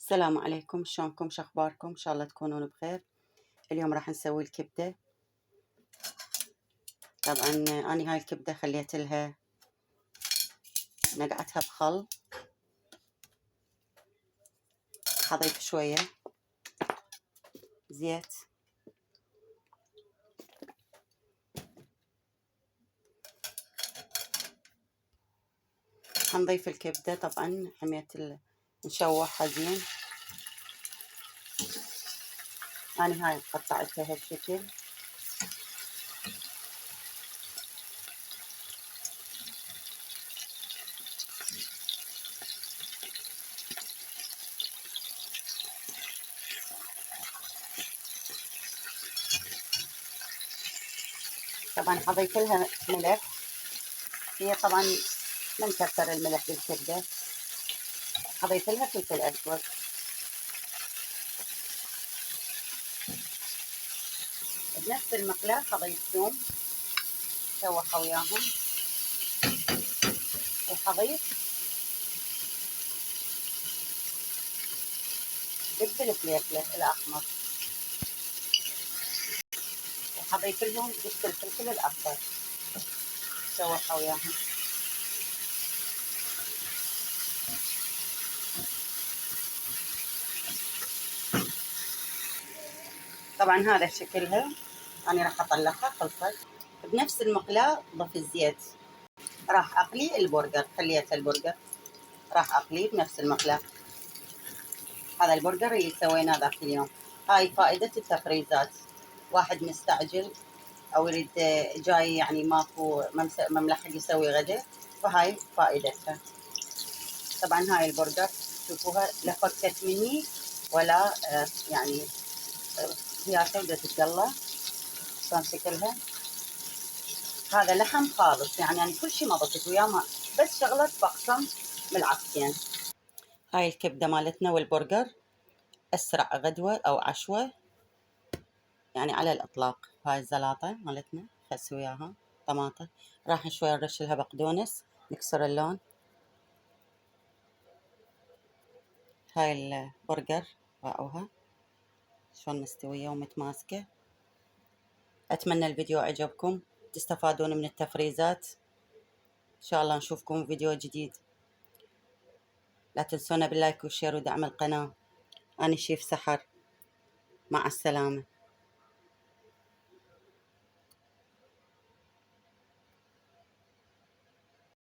السلام عليكم، شلونكم؟ شخباركم؟ ان شاء الله تكونون بخير. اليوم راح نسوي الكبدة. طبعا اني هاي الكبدة خليت لها نقعتها بخل، حضيف شوية زيت، حنضيف الكبدة. طبعا حميت نشوحها زين. اني هاي قطعتها هالشكل. طبعا حضيف لها ملح. هي طبعا ما نكثر الملح بالكبدة. حضيف لها فلفل اسود. بنفس المقلاة حضيف ثوم شوحه وياهم، وحضيف الفلفل الأحمر، وحضيف لهم دست الفلفل الأخضر شوحه وياهم. طبعا هذا شكلها. أنا راح أطلعها خلصت. بنفس المقلاة ضف الزيت. راح أقلي البرجر، خليت البرجر راح أقليه بنفس المقلاة. هذا البرجر اللي سويناه ذاك اليوم. هاي فائدة التفريزات. واحد مستعجل أو يريد جاي يعني ماكو مملحق يسوي غدا، فهاي فائدتها. طبعا هاي البرجر شوفوها لا فكت مني ولا يعني هي تبدأ تتقلى. شلون شكلها؟ هذا لحم خالص، يعني كل شيء ما ضفت وياه ماء، بس شغلة بقسم ملعقتين. هاي الكبدة مالتنا والبرجر أسرع غدوة أو عشوة يعني على الإطلاق. هاي الزلاطة مالتنا خس وياها طماطة. راح شوي نرش لها بقدونس نكسر اللون. هاي البرجر راعوها شلون مستوية ومتماسكة. أتمنى الفيديو عجبكم، تستفادون من التفريزات. إن شاء الله نشوفكم فيديو جديد. لا تنسونا باللايك والشير ودعم القناة. أنا شيف سحر، مع السلامة.